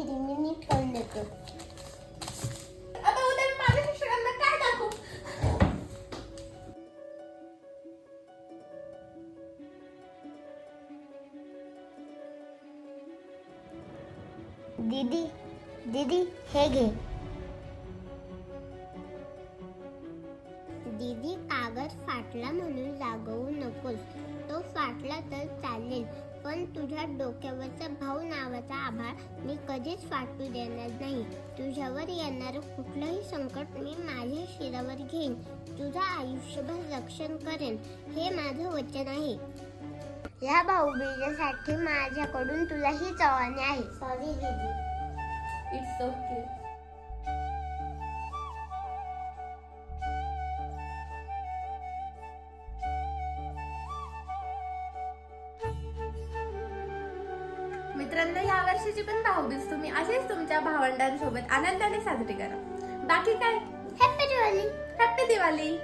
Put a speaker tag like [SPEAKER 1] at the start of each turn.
[SPEAKER 1] दीदी मी नीट करून देतो.
[SPEAKER 2] आता उद्या मी माझ्या शिक्षकांना काय दाखवू?
[SPEAKER 1] दीदी दीदी हे घे. दीदी कागद फाटला म्हणून रागवू नकोस. तो फाटला तर चालेल, पण तुझ्या डोक्यावरचा भाऊ नावाचा आभाळ मी कधीच फाटू देणार नाही. तुझ्यावर येणारं कुठलंही संकट मी माझ्या शिरावर घेईन. तुझं आयुष्यभर रक्षण करेन, हे माझं वचन आहे. या भाऊबीजेसाठी माझ्याकडून तुला ही चवाणी आहे. सॉरी दीदी.
[SPEAKER 2] It's okay. मित्रांनो, या वर्षीची पण भाऊबीज तुम्ही असेच तुमच्या भावंडांसोबत आनंदाने साजरी करा. बाकी काय,
[SPEAKER 1] हॅपी दिवाळी.
[SPEAKER 2] हॅपी दिवाळी.